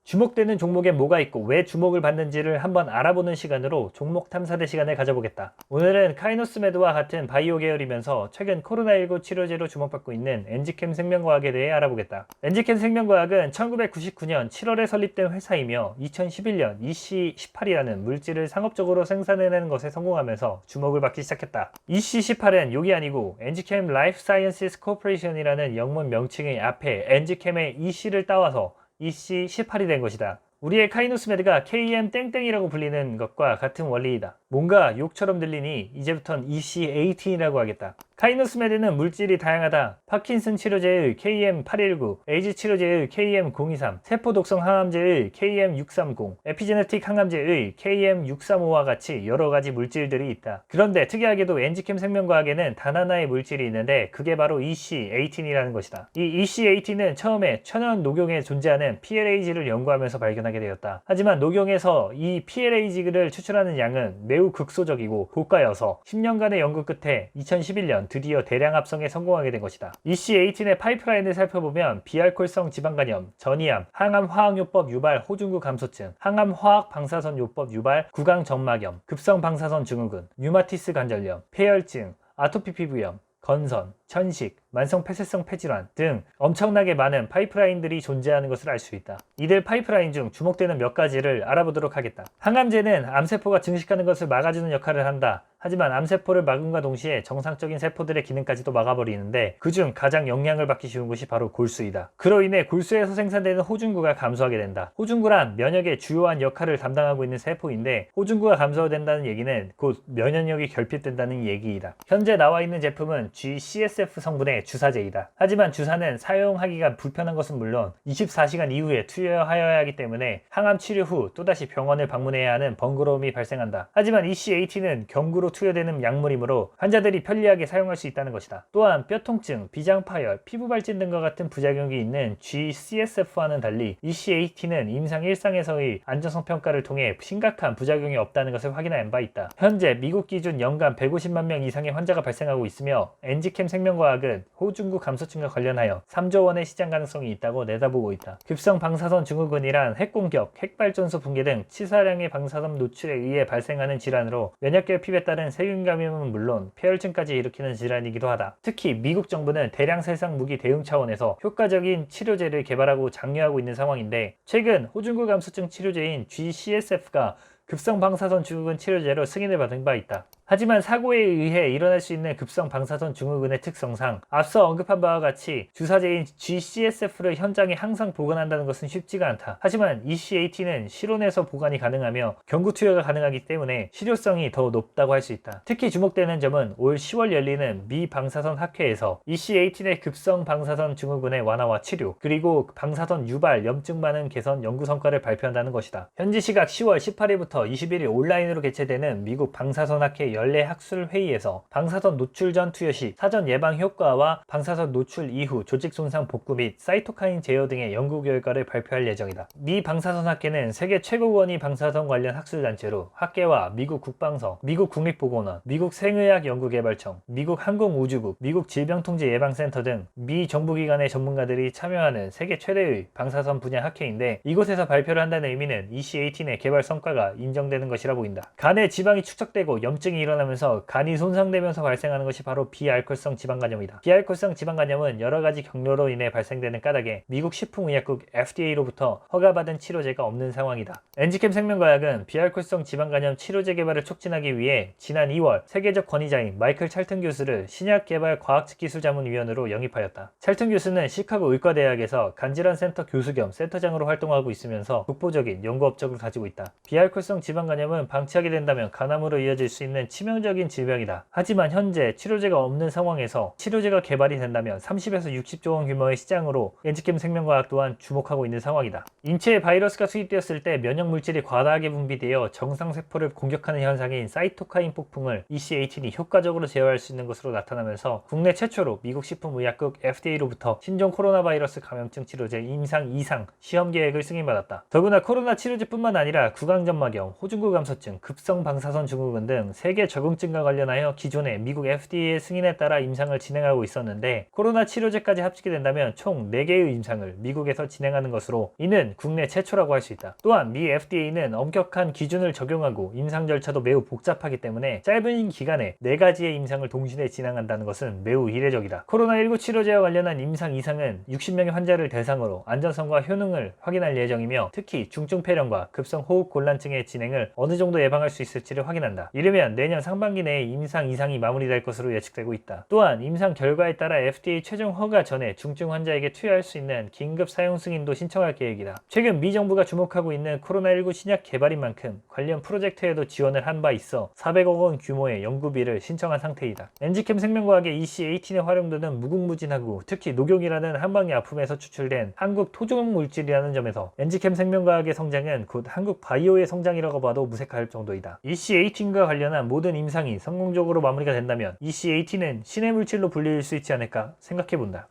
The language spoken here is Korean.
주목되는 종목에 뭐가 있고 왜 주목을 받는지를 한번 알아보는 시간으로 종목 탐사대 시간을 가져보겠다. 오늘은 카이노스메드와 같은 바이오 계열이면서 최근 코로나19 치료제로 주목받고 있는 엔지캠 생명과학에 대해 알아보겠다. 엔지캠 생명과학은 1999년 7월에 설립된 회사이며 2011년 EC18이라는 물질을 상업적으로 생산해내는 것에 성공하면서 주목을 받기 시작했다. EC18은 욕이 아니고 엔지캠 라이프 사이언시스 코퍼레이션이라는 영문 명칭의 앞에 엔지캠의 EC를 따와서 EC18이 된 것이다. 우리의 카이노스메드가 KM 땡땡이라고 불리는 것과 같은 원리이다. 뭔가 욕처럼 들리니 이제부턴 EC18이라고 하겠다. 카이노스메드는 물질이 다양하다. 파킨슨 치료제의 KM819, 에이즈 치료제의 KM023, 세포독성 항암제의 KM630, 에피제네틱 항암제의 KM635와 같이 여러가지 물질들이 있다. 그런데 특이하게도 엔지캠 생명과학에는 단 하나의 물질이 있는데 그게 바로 EC18이라는 것이다. 이 EC18은 처음에 천연 녹용에 존재하는 PLAG를 연구하면서 발견하게 되었다. 하지만 녹용에서 이 PLAG를 추출하는 양은 매우 극소적이고 고가여서 10년간의 연구 끝에 2011년 드디어 대량 합성에 성공하게 된 것이다. EC18의 파이프라인을 살펴보면 비알코올성 지방간염, 전이암, 항암화학요법 유발 호중구 감소증, 항암화학 방사선 요법 유발 구강점막염, 급성 방사선 증후군, 류마티스 관절염, 폐혈증, 아토피 피부염, 건선, 천식, 만성 폐쇄성 폐질환 등 엄청나게 많은 파이프라인들이 존재하는 것을 알 수 있다. 이들 파이프라인 중 주목되는 몇 가지를 알아보도록 하겠다. 항암제는 암세포가 증식하는 것을 막아주는 역할을 한다. 하지만 암세포를 막음과 동시에 정상적인 세포들의 기능까지도 막아버리는데 그중 가장 영향을 받기 쉬운 것이 바로 골수이다. 그로 인해 골수에서 생산되는 호중구가 감소하게 된다. 호중구란 면역의 주요한 역할을 담당하고 있는 세포인데 호중구가 감소된다는 얘기는 곧 면역력이 결핍된다는 얘기이다. 현재 나와 있는 제품은 GCSF 성분의 주사제이다. 하지만 주사는 사용하기가 불편한 것은 물론 24시간 이후에 투여하여야 하기 때문에 항암 치료 후 또다시 병원을 방문해야 하는 번거로움이 발생한다. 하지만 EC18은 경구로 투여되는 약물이므로 환자들이 편리하게 사용할 수 있다는 것이다. 또한 뼈통증, 비장파열, 피부발진 등과 같은 부작용이 있는 GCSF와는 달리 EC18은 임상 1상에서의 안전성 평가를 통해 심각한 부작용이 없다는 것을 확인한 바 있다. 현재 미국 기준 연간 150만 명 이상의 환자가 발생하고 있으며 엔지캠 생명과학은 호중구 감소증과 관련하여 3조 원의 시장 가능성이 있다고 내다보고 있다. 급성 방사선 증후군이란 핵공격, 핵발전소 붕괴 등 치사량의 방사선 노출에 의해 발생하는 질환으로 면역결핍에 따른 세균 감염은 물론 폐혈증까지 일으키는 질환이기도 하다. 특히 미국 정부는 대량 살상 무기 대응 차원에서 효과적인 치료제를 개발하고 장려하고 있는 상황인데 최근 호중구 감소증 치료제인 GCSF가 급성 방사선 증후군 치료제로 승인을 받은 바 있다. 하지만 사고에 의해 일어날 수 있는 급성 방사선 증후군의 특성상 앞서 언급한 바와 같이 주사제인 GCSF를 현장에 항상 보관한다는 것은 쉽지가 않다. 하지만 EC18은 실온에서 보관이 가능하며 경구 투여가 가능하기 때문에 실효성이 더 높다고 할 수 있다. 특히 주목되는 점은 올 10월 열리는 미 방사선 학회에서 EC18의 급성 방사선 증후군의 완화와 치료 그리고 방사선 유발 염증 반응 개선 연구 성과를 발표한다는 것이다. 현지 시각 10월 18일부터 21일 온라인으로 개최되는 미국 방사선 학회 연례 학술 회의에서 방사선 노출 전 투여 시 사전 예방 효과와 방사선 노출 이후 조직 손상 복구 및 사이토카인 제어 등의 연구 결과를 발표할 예정이다. 미 방사선 학회는 세계 최고권위 방사선 관련 학술 단체로 학계와 미국 국방성, 미국 국립보건원, 미국 생의학연구개발청, 미국 항공우주국, 미국 질병통제예방센터 등 미 정부기관의 전문가들이 참여하는 세계 최대의 방사선 분야 학회인데 이곳에서 발표를 한다는 의미는 EC18의 개발 성과가 인정되는 것이라 보인다. 간에 지방이 축적되고 염증이 일어나면서 간이 손상되면서 발생하는 것이 바로 비알코올성 지방간염이다. 비알코올성 지방간염은 여러가지 경로로 인해 발생되는 까닭에 미국 식품의약국 FDA로부터 허가받은 치료제가 없는 상황이다. 엔지캠 생명과학은 비알코올성 지방간염 치료제 개발을 촉진하기 위해 지난 2월 세계적 권위자인 마이클 찰튼 교수를 신약개발 과학기술자문위원으로 영입하였다. 찰튼 교수는 시카고 의과대학에서 간질환센터 교수 겸 센터장으로 활동하고 있으면서 독보적인 연구 업적을 가지고 있다. 비알코올성 지방간염은 방치하게 된다면 간암으로 이어질 수 있는 치명적인 질병이다. 하지만 현재 치료제가 없는 상황에서 치료제가 개발이 된다면 30에서 60조 원 규모의 시장으로 엔지캠 생명과학 또한 주목하고 있는 상황이다. 인체에 바이러스가 투입되었을 때 면역물질이 과다하게 분비되어 정상세포를 공격하는 현상인 사이토카인 폭풍을 EC18이 효과적으로 제어할 수 있는 것으로 나타나면서 국내 최초로 미국 식품의약국 FDA로부터 신종 코로나 바이러스 감염증 치료제 임상 2상 시험 계획을 승인받았다. 더구나 코로나 치료제뿐만 아니라 구강점막염, 호중구 감소증, 급성 방사선 증후군 등 세계 세계 적응증과 관련하여 기존의 미국 FDA의 승인에 따라 임상을 진행하고 있었는데 코로나 치료제까지 합치게 된다면 총 4개의 임상을 미국에서 진행하는 것으로 이는 국내 최초라고 할 수 있다. 또한 미 FDA는 엄격한 기준을 적용하고 임상 절차도 매우 복잡하기 때문에 짧은 기간에 4가지의 임상을 동시에 진행한다는 것은 매우 이례적이다. 코로나19 치료제와 관련한 임상 이상은 60명의 환자를 대상으로 안전성과 효능을 확인할 예정이며 특히 중증 폐렴과 급성 호흡 곤란증의 진행을 어느 정도 예방할 수 있을지를 확인한다. 이르면 내년 상반기 내에 임상 이상이 마무리될 것으로 예측되고 있다. 또한 임상 결과에 따라 FDA 최종 허가 전에 중증 환자에게 투여할 수 있는 긴급 사용 승인도 신청할 계획이다. 최근 미 정부가 주목하고 있는 코로나19 신약 개발인 만큼 관련 프로젝트에도 지원을 한 바 있어 400억 원 규모의 연구비를 신청한 상태이다. 엔지캠 생명과학의 EC18의 활용도는 무궁무진하고 특히 녹용이라는 한방의 아픔에서 추출된 한국 토종 물질이라는 점에서 엔지캠 생명과학의 성장은 곧 한국 바이오의 성장이라고 봐도 무색할 정도이다. EC18과 관련한 모든 임상이 성공적으로 마무리가 된다면 EC18은 신의 물질로 불릴 수 있지 않을까 생각해본다.